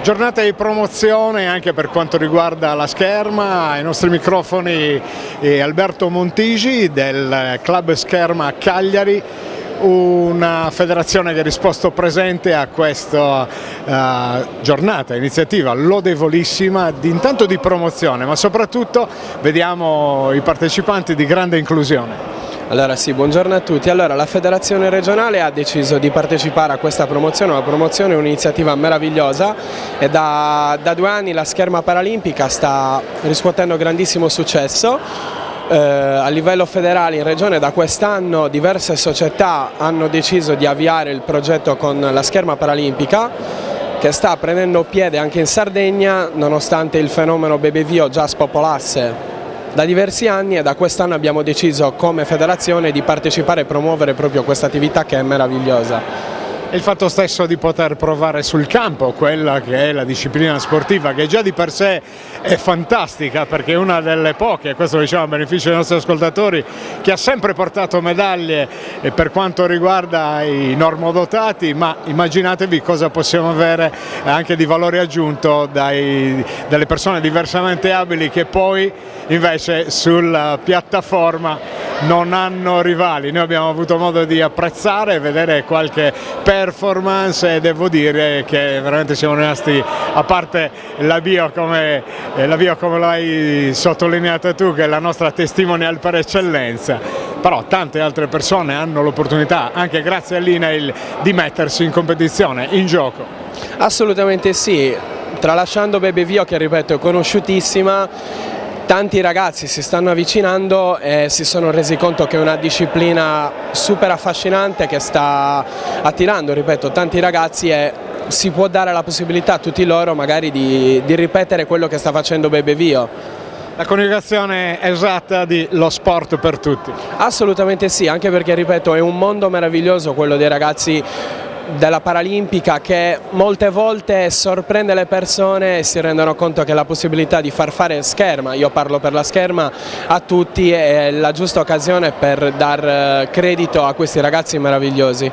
Giornata di promozione anche per quanto riguarda la Scherma. Ai nostri microfoni Alberto Montigi del Club Scherma Cagliari, una federazione che ha risposto presente a questa giornata, iniziativa lodevolissima intanto di promozione, ma soprattutto vediamo i partecipanti di grande inclusione. Allora sì, buongiorno a tutti. Allora, la federazione regionale ha deciso di partecipare a questa promozione, una promozione è un'iniziativa meravigliosa e da 2 anni la Scherma Paralimpica sta riscuotendo grandissimo successo. A livello federale in regione da quest'anno diverse società hanno deciso di avviare il progetto con la Scherma Paralimpica, che sta prendendo piede anche in Sardegna nonostante il fenomeno Bebevio già spopolasse da diversi anni, e da quest'anno abbiamo deciso come federazione di partecipare e promuovere proprio questa attività che è meravigliosa. Il fatto stesso di poter provare sul campo quella che è la disciplina sportiva, che già di per sé è fantastica, perché è una delle poche, questo lo diciamo a beneficio dei nostri ascoltatori, che ha sempre portato medaglie per quanto riguarda i normodotati, ma immaginatevi cosa possiamo avere anche di valore aggiunto dalle persone diversamente abili che poi invece sulla piattaforma non hanno rivali. Noi abbiamo avuto modo di apprezzare e vedere qualche performance e devo dire che veramente siamo rimasti, a parte l'avvio come l'hai sottolineato tu, che è la nostra testimonial per eccellenza, però tante altre persone hanno l'opportunità, anche grazie all'INAIL, di mettersi in competizione, in gioco. Assolutamente sì, tralasciando Bebevio, che ripeto è conosciutissima, tanti ragazzi si stanno avvicinando e si sono resi conto che è una disciplina super affascinante che sta attirando, ripeto, tanti ragazzi, e si può dare la possibilità a tutti loro magari di ripetere quello che sta facendo Bebevio. La coniugazione esatta di lo sport per tutti. Assolutamente sì, anche perché ripeto è un mondo meraviglioso quello dei ragazzi della Paralimpica, che molte volte sorprende le persone e si rendono conto che la possibilità di far fare Scherma, io parlo per la Scherma, a tutti è la giusta occasione per dar credito a questi ragazzi meravigliosi.